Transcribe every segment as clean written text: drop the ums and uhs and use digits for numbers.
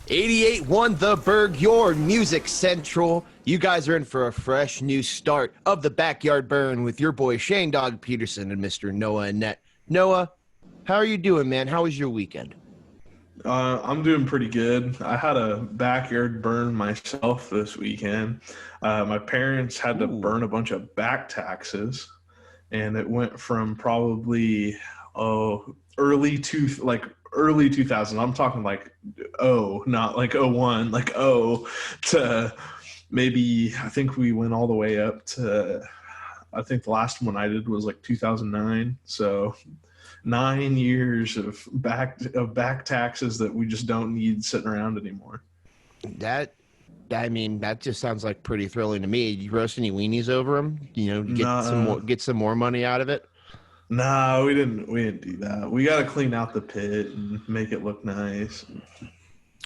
88.1 The Burg, your music central. You guys are in for a fresh new start of the Backyard Burn with your boy Shane Dog Peterson and Mr. Noah Annette. Noah, how are you doing, man? How was your weekend? I'm doing pretty good. I had a backyard burn myself this weekend. My parents had to Ooh. burn a bunch of back taxes, and it went from probably early 2000. I'm talking like not like '01, like to maybe I think we went all the way up to I think the last one I did was like 2009. So 9 years of back taxes that we just don't need sitting around anymore. That just sounds like pretty thrilling to me. You roast any weenies over them? Nah, Get some more money out of it. nah, we didn't do that. We got to clean out the pit and make it look nice.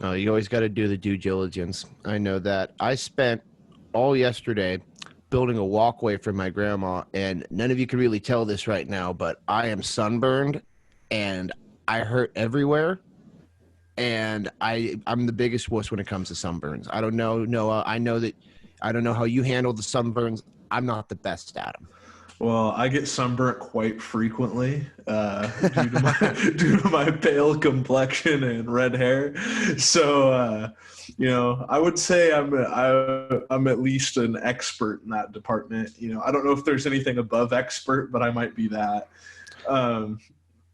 Oh, you always got to do the due diligence. I know that. I spent all yesterday building a walkway for my grandma, and none of you can really tell this right now, but I am sunburned and I hurt everywhere. And I'm the biggest wuss when it comes to sunburns. I don't know, Noah. I don't know how you handle the sunburns. I'm not the best at them. Well, I get sunburnt quite frequently due to my pale complexion and red hair. So, I would say I'm at least an expert in that department. I don't know if there's anything above expert, but I might be that.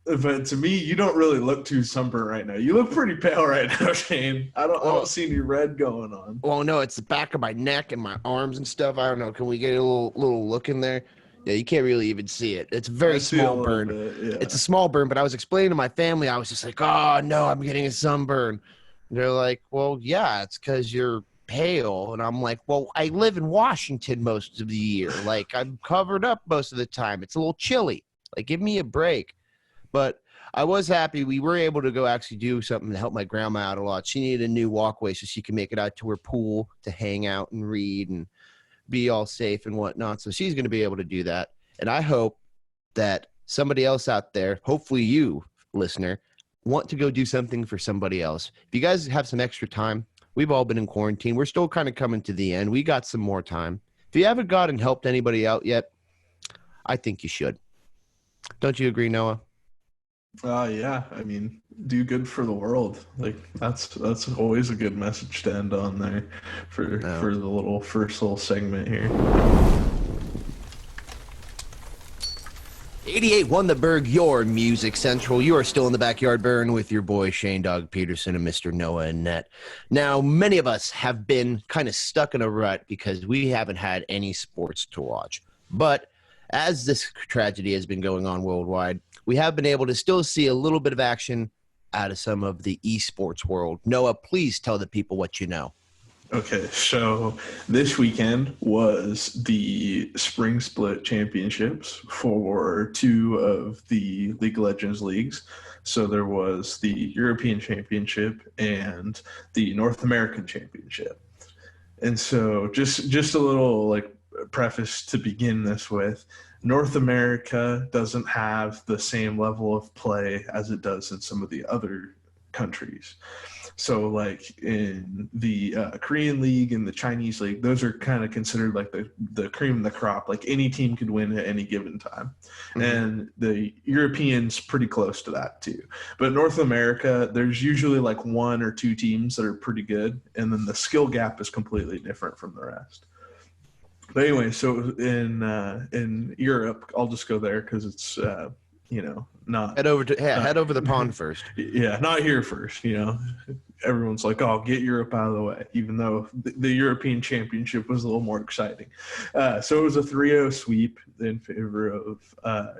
But to me, you don't really look too sunburnt right now. You look pretty pale right now, Shane. I don't see any red going on. Well, no, it's the back of my neck and my arms and stuff. I don't know. Can we get a little look in there? Yeah, you can't really even see it. It's a very small burn. Yeah. It's a small burn, but I was explaining to my family, I was just like, oh, no, I'm getting a sunburn. And they're like, well, yeah, it's because you're pale. And I'm like, well, I live in Washington most of the year. Like, I'm covered up most of the time. It's a little chilly. Like, give me a break. But I was happy we were able to go actually do something to help my grandma out a lot. She needed a new walkway so she could make it out to her pool to hang out and read and be all safe and whatnot. So she's going to be able to do that. And I hope that somebody else out there, hopefully you, listener, want to go do something for somebody else. If you guys have some extra time, we've all been in quarantine. We're still kind of coming to the end. We got some more time. If you haven't gone and helped anybody out yet, I think you should. Don't you agree, Noah? Yeah. I mean, do good for the world. Like that's always a good message to end on there for the first little segment here. 88.1 The Burg, your music central. You are still in the Backyard Burn with your boy Shane Dog Peterson and Mr. Noah Annette. Now, many of us have been kind of stuck in a rut because we haven't had any sports to watch. But as this tragedy has been going on worldwide, we have been able to still see a little bit of action out of some of the esports world. Noah, please tell the people what you know. Okay, so this weekend was the Spring Split Championships for two of the League of Legends leagues. So there was the European Championship and the North American Championship. And so just a little like preface to begin this with. North America doesn't have the same level of play as it does in some of the other countries. So like in the Korean League and the Chinese League, those are kind of considered like the cream of the crop. Like any team could win at any given time. Mm-hmm. And the Europeans pretty close to that too. But North America, there's usually like one or two teams that are pretty good. And then the skill gap is completely different from the rest. But anyway, so in Europe, I'll just go there because it's not head over the pond first. Yeah, not here first. Everyone's like, "Oh, get Europe out of the way," even though the European Championship was a little more exciting. So it was a 3-0 sweep in favor of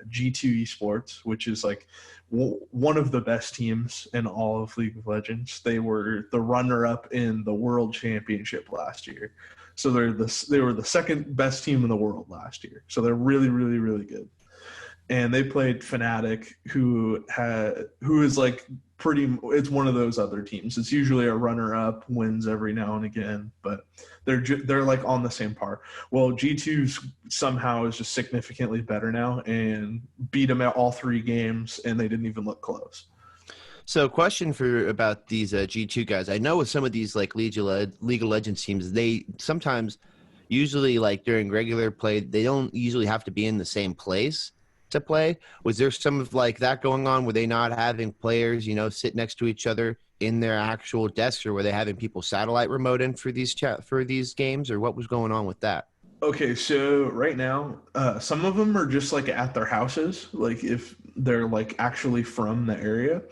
G2 Esports, which is like one of the best teams in all of League of Legends. They were the runner-up in the World Championship last year. So they were the second best team in the world last year. So they're really, really, really good. And they played Fnatic, who is like it's one of those other teams. It's usually a runner-up, wins every now and again, but they're like on the same par. Well, G2 somehow is just significantly better now and beat them at all 3 games, and they didn't even look close. So, question for about these G2 guys. I know with some of these like League of Legends teams, they sometimes, usually like during regular play, they don't usually have to be in the same place to play. Was there some of like that going on? Were they not having players, sit next to each other in their actual desks, or were they having people satellite remote in for these games, or what was going on with that? Okay, so right now, some of them are just like at their houses, like if they're like actually from the area,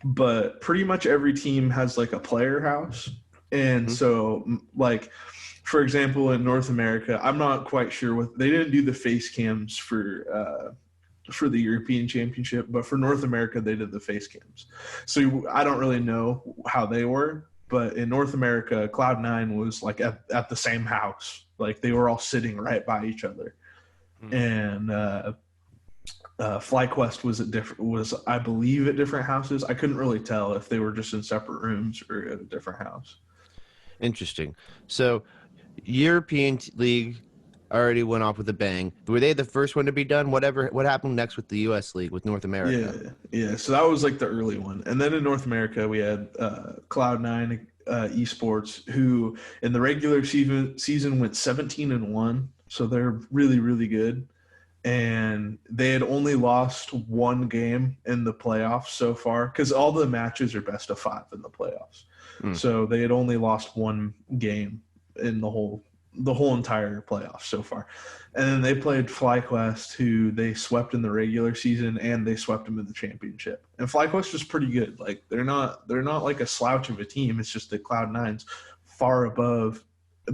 but pretty much every team has like a player house. And Hmm. so, like, for example, in North America, I'm not quite sure what they didn't do the face cams for the European Championship, but for North America, they did the face cams. So I don't really know how they were, but in North America, Cloud9 was like at the same house. Like they were all sitting right by each other. And FlyQuest was I believe at different houses. I couldn't really tell if they were just in separate rooms or at a different house. Interesting. So, European League already went off with a bang. Were they the first one to be done? What happened next with the U.S. League with North America? Yeah. So that was like the early one, and then in North America we had Cloud9 Esports, who in the regular season went 17-1, so they're really really good. And they had only lost one game in the playoffs so far because all the matches are best of 5 in the playoffs. So they had only lost one game in the whole entire playoffs so far. And then they played FlyQuest, who they swept in the regular season and they swept them in the championship. And FlyQuest was pretty good. Like they're not like a slouch of a team. It's just that Cloud9's far above,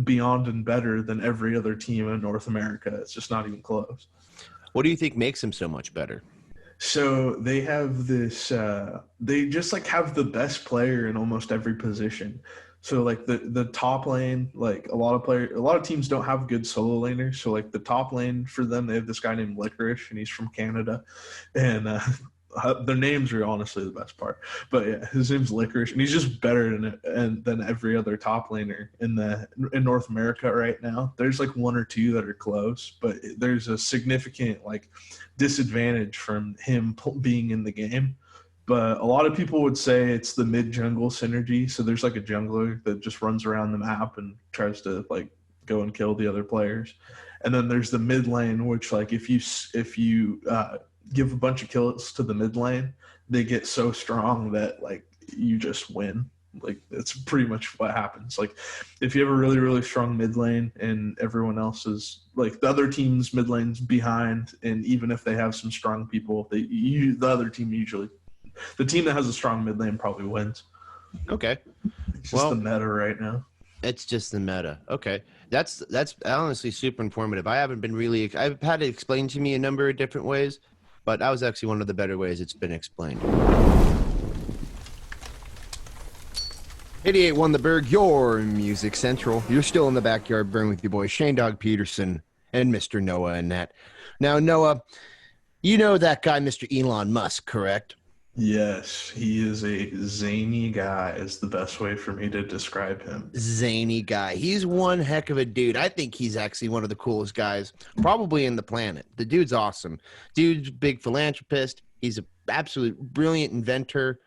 beyond and better than every other team in North America. It's just not even close. What do you think makes them so much better? So they have this they just like have the best player in almost every position. So like the top lane, like a lot of teams don't have good solo laners. So like the top lane for them, they have this guy named Licorice, and he's from Canada, and their names are honestly the best part. But yeah, his name's Licorice, and he's just better than every other top laner in North America right now. There's like one or two that are close, but there's a significant like disadvantage from him being in the game. But a lot of people would say it's the mid jungle synergy. So there's like a jungler that just runs around the map and tries to like go and kill the other players. And then there's the mid lane, which like if you give a bunch of kills to the mid lane, they get so strong that like you just win. Like that's pretty much what happens. Like if you have a really really strong mid lane and everyone else is like the other team's mid lane's behind, and even if they have some strong people, the other team usually. The team that has a strong mid lane probably wins. Okay. It's just the meta right now. It's just the meta. Okay. That's honestly super informative. I've had it explained to me a number of different ways, but that was actually one of the better ways it's been explained. 88.1 The Burg, your music central. You're still in the backyard burn with your boy Shane Dog Peterson and Mr. Noah Annette. Now, Noah, you know that guy, Mr. Elon Musk, correct? Yes, he is a zany guy is the best way for me to describe him. Zany guy. He's one heck of a dude. I think he's actually one of the coolest guys probably in the planet. The dude's awesome. Dude's a big philanthropist. He's an absolute brilliant inventor.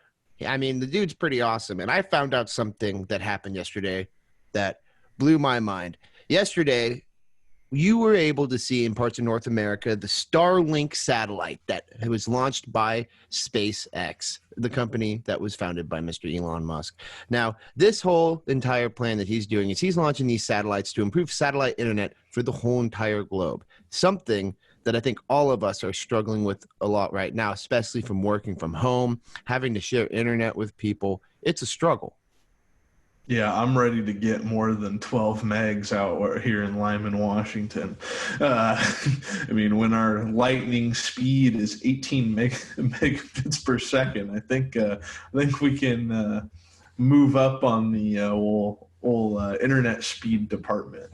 I mean, the dude's pretty awesome. And I found out something that happened yesterday that blew my mind. Yesterday, you were able to see in parts of North America the Starlink satellite that was launched by SpaceX, the company that was founded by Mr. Elon Musk. Now, this whole entire plan that he's doing is he's launching these satellites to improve satellite internet for the whole entire globe. Something that I think all of us are struggling with a lot right now, especially from working from home, having to share internet with people. It's a struggle. Yeah, I'm ready to get more than 12 megs out here in Lyman, Washington. I mean, when our lightning speed is 18 megabits per second, I think we can move up on the whole internet speed department.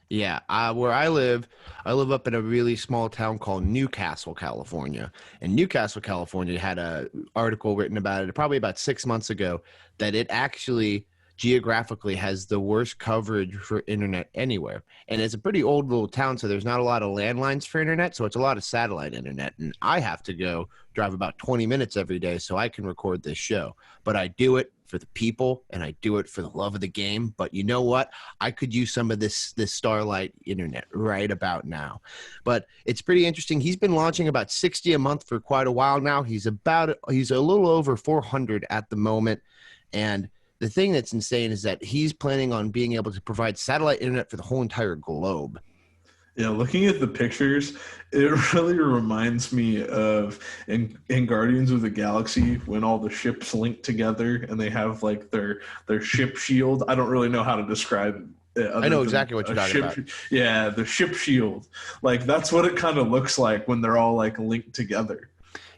Yeah, where I live up in a really small town called Newcastle, California. And Newcastle, California had an article written about it probably about 6 months ago that it actually geographically has the worst coverage for internet anywhere. And it's a pretty old little town, so there's not a lot of landlines for internet, so it's a lot of satellite internet. And I have to go drive about 20 minutes every day so I can record this show. But I do it for the people and I do it for the love of the game. But you know what? I could use some of this Starlight internet right about now. But it's pretty interesting. He's been launching about 60 a month for quite a while now. He's a little over 400 at the moment. And the thing that's insane is that he's planning on being able to provide satellite internet for the whole entire globe. Yeah, looking at the pictures, it really reminds me of in Guardians of the Galaxy when all the ships link together and they have like their ship shield. I don't really know how to describe it. I know exactly what you're talking about. Yeah, the ship shield. Like that's what it kind of looks like when they're all like linked together.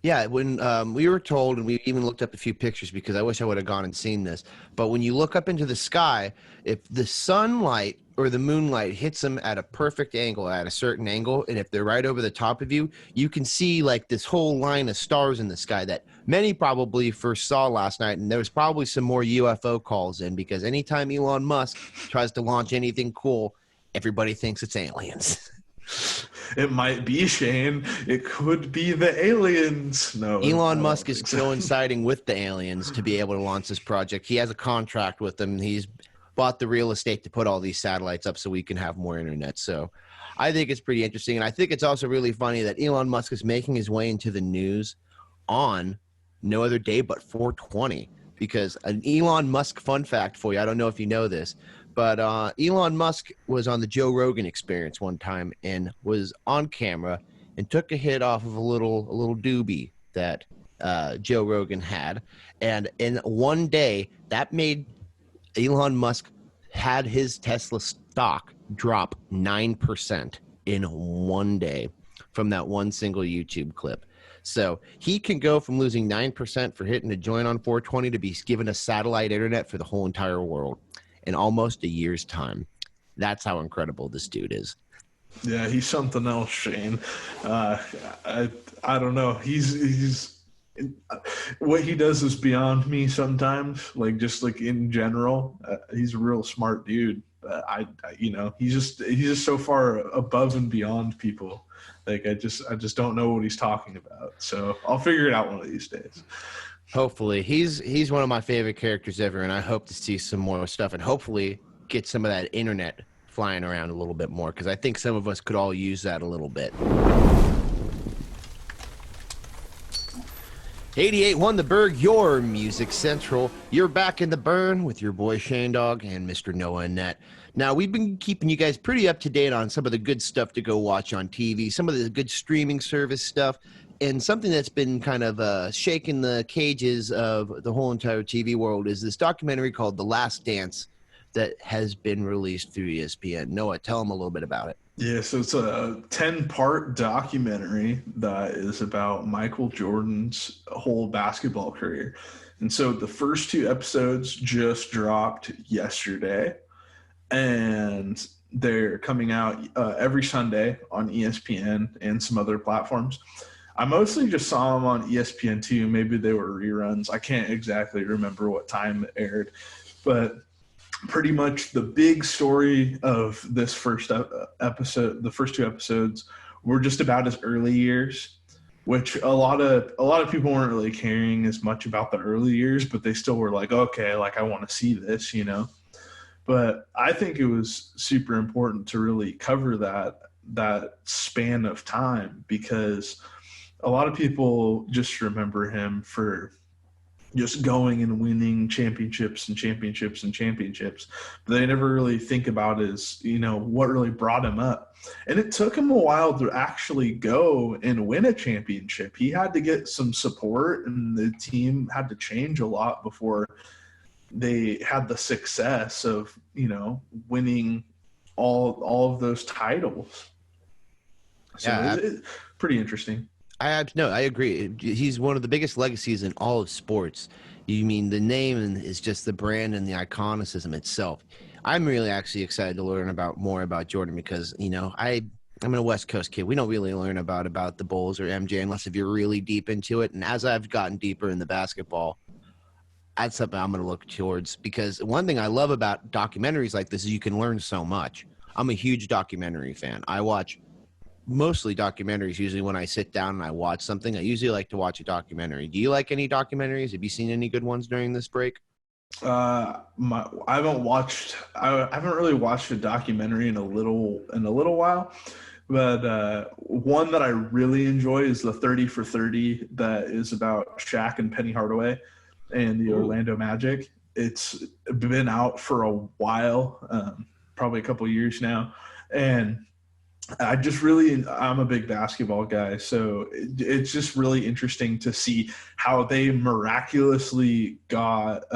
Yeah, when we were told, and we even looked up a few pictures because I wish I would have gone and seen this, but when you look up into the sky, if the sunlight or the moonlight hits them at a perfect angle, at a certain angle, and if they're right over the top of you, you can see like this whole line of stars in the sky that many probably first saw last night, and there was probably some more UFO calls in because anytime Elon Musk tries to launch anything cool, everybody thinks it's aliens. It might be, Shane. It could be the aliens. No, Elon Musk is coinciding with the aliens to be able to launch this project. He has a contract with them. He's bought the real estate to put all these satellites up so we can have more internet. So I think it's pretty interesting. And I think it's also really funny that Elon Musk is making his way into the news on no other day but 420. Because an Elon Musk fun fact for you, I don't know if you know this, but Elon Musk was on the Joe Rogan Experience one time and was on camera and took a hit off of a little doobie that Joe Rogan had. And in one day, that made Elon Musk had his Tesla stock drop 9% in one day from that one single YouTube clip. So he can go from losing 9% for hitting a joint on 420 to be given a satellite internet for the whole entire world in almost a year's time. That's how incredible this dude is. Yeah, he's something else, Shane. I don't know. He's what he does is beyond me sometimes. Like just like in general, he's a real smart dude. He's just so far above and beyond people. Like I just don't know what he's talking about. So I'll figure it out one of these days. Hopefully. He's one of my favorite characters ever, and I hope to see some more stuff and hopefully get some of that internet flying around a little bit more because I think some of us could all use that a little bit. 88.1 The Burg, your music central. You're back in the burn with your boy Shane Dog and Mr. Noah and Net. Now, we've been keeping you guys pretty up to date on some of the good stuff to go watch on TV, some of the good streaming service stuff, and something that's been kind of shaking the cages of the whole entire TV world is this documentary called The Last Dance that has been released through ESPN. Noah, tell them a little bit about it. Yeah, so it's a 10-part documentary that is about Michael Jordan's whole basketball career. And so the first 2 episodes just dropped yesterday, and they're coming out every Sunday on ESPN and some other platforms. I mostly just saw them on ESPN2. Maybe they were reruns. I can't exactly remember what time it aired, but pretty much the big story of this first episode, the first 2 episodes, were just about his early years, which a lot of people weren't really caring as much about the early years, but they still were like, okay, like I want to see this, you know. But I think it was super important to really cover that span of time because a lot of people just remember him for just going and winning championships and championships and championships. But they never really think about his, what really brought him up. And it took him a while to actually go and win a championship. He had to get some support and the team had to change a lot before they had the success of, winning all of those titles. So yeah, it's pretty interesting. I agree. He's one of the biggest legacies in all of sports. You mean the name is just the brand and the iconicism itself. I'm really actually excited to learn more about Jordan because, I'm a West Coast kid. We don't really learn about the Bulls or MJ unless if you're really deep into it. And as I've gotten deeper in the basketball, that's something I'm going to look towards because one thing I love about documentaries like this is you can learn so much. I'm a huge documentary fan. I watch mostly documentaries. Usually when I sit down and I watch something, I usually like to watch a documentary. Do you like any documentaries? Have you seen any good ones during this break? I haven't really watched a documentary in a little while, but one that I really enjoy is the 30 for 30 that is about Shaq and Penny Hardaway and the Orlando Magic. It's been out for a while, probably a couple years now, and I'm a big basketball guy, so it's just really interesting to see how they miraculously got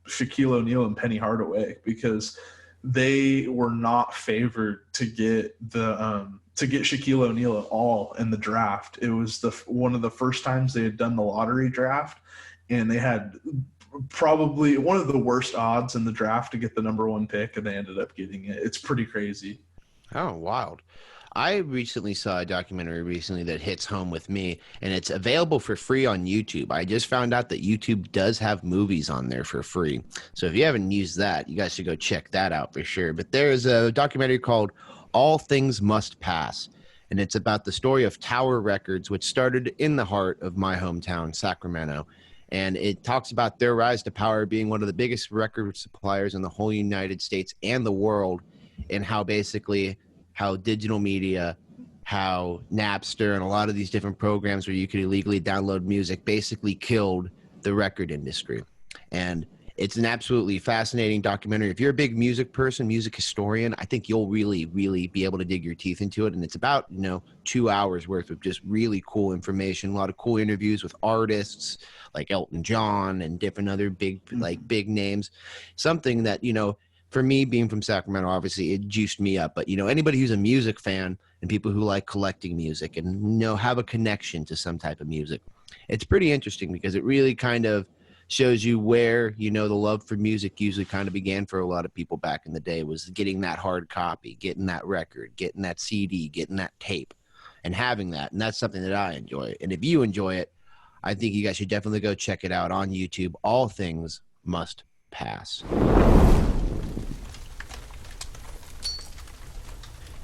Shaquille O'Neal and Penny Hardaway, because they were not favored to get Shaquille O'Neal at all in the draft. It was one of the first times they had done the lottery draft, and they had probably one of the worst odds in the draft to get the number one pick, and they ended up getting it. It's pretty crazy. Oh, wild. I recently saw a documentary that hits home with me, and it's available for free on YouTube. I just found out that YouTube does have movies on there for free. So if you haven't used that, you guys should go check that out for sure. But there is a documentary called All Things Must Pass, and it's about the story of Tower Records, which started in the heart of my hometown, Sacramento. And it talks about their rise to power, being one of the biggest record suppliers in the whole United States and the world, and how digital media, how Napster and a lot of these different programs where you could illegally download music basically killed the record industry. And it's an absolutely fascinating documentary. If you're a big music person, music historian, I think you'll really, really be able to dig your teeth into it. And it's about, 2 hours worth of just really cool information, a lot of cool interviews with artists like Elton John and different other big names. Something that, for me, being from Sacramento, obviously it juiced me up. But, anybody who's a music fan and people who like collecting music and, have a connection to some type of music, it's pretty interesting because it really kind of shows you where, the love for music usually kind of began for a lot of people back in the day, was getting that hard copy, getting that record, getting that CD, getting that tape, and having that. And that's something that I enjoy. And if you enjoy it, I think you guys should definitely go check it out on YouTube. All Things Must Pass.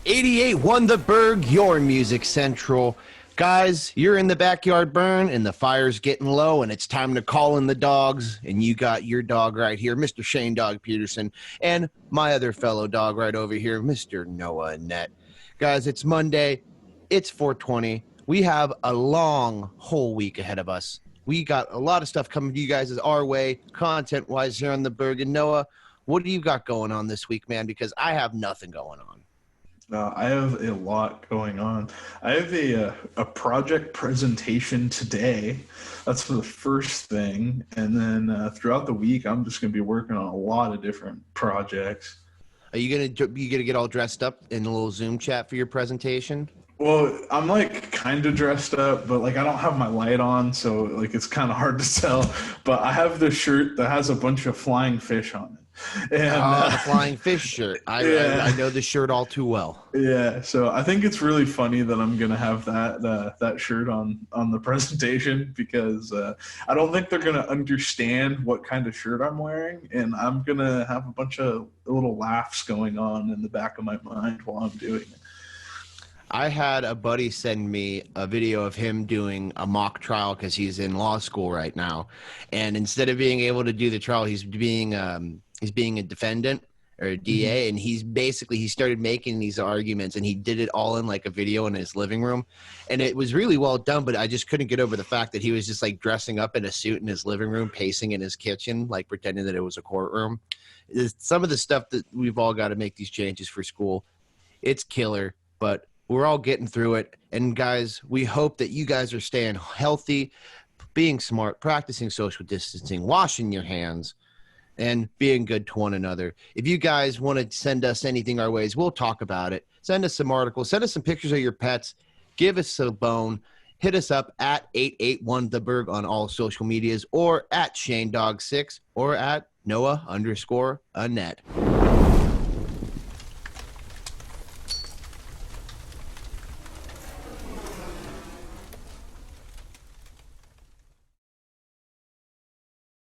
88 won the Burg, your music central. Guys, you're in the backyard burn and the fire's getting low and it's time to call in the dogs. And you got your dog right here, Mr. Shane Dog Peterson, and my other fellow dog right over here, Mr. Noah Annette. Guys, it's Monday. It's 420. We have a long whole week ahead of us. We got a lot of stuff coming to you guys our way, content-wise here on the Burg. And Noah, what do you got going on this week, man? Because I have nothing going on. I have a lot going on. I have a project presentation today. That's for the first thing. And then throughout the week, I'm just going to be working on a lot of different projects. Are you gonna get all dressed up in a little Zoom chat for your presentation? Well, I'm kind of dressed up, but I don't have my light on, so it's kind of hard to tell. But I have this shirt that has a bunch of flying fish on it. And the flying fish shirt. I know the shirt all too well. Yeah, so I think it's really funny that I'm gonna have that shirt on the presentation, because I don't think they're gonna understand what kind of shirt I'm wearing, and I'm gonna have a bunch of little laughs going on in the back of my mind while I'm doing it. I had a buddy send me a video of him doing a mock trial because he's in law school right now, and instead of being able to do the trial, he's being a defendant or a DA, and he started making these arguments, and he did it all in a video in his living room, and it was really well done. But I just couldn't get over the fact that he was just dressing up in a suit in his living room, pacing in his kitchen, pretending that it was a courtroom. Some of the stuff that we've all got to make these changes for school. It's killer, but we're all getting through it. And guys, we hope that you guys are staying healthy, being smart, practicing social distancing, washing your hands, and being good to one another. If you guys want to send us anything our ways, we'll talk about it. Send us some articles. Send us some pictures of your pets. Give us a bone. Hit us up at 881theberg on all social medias, or at ShaneDog6, or at Noah_Annette.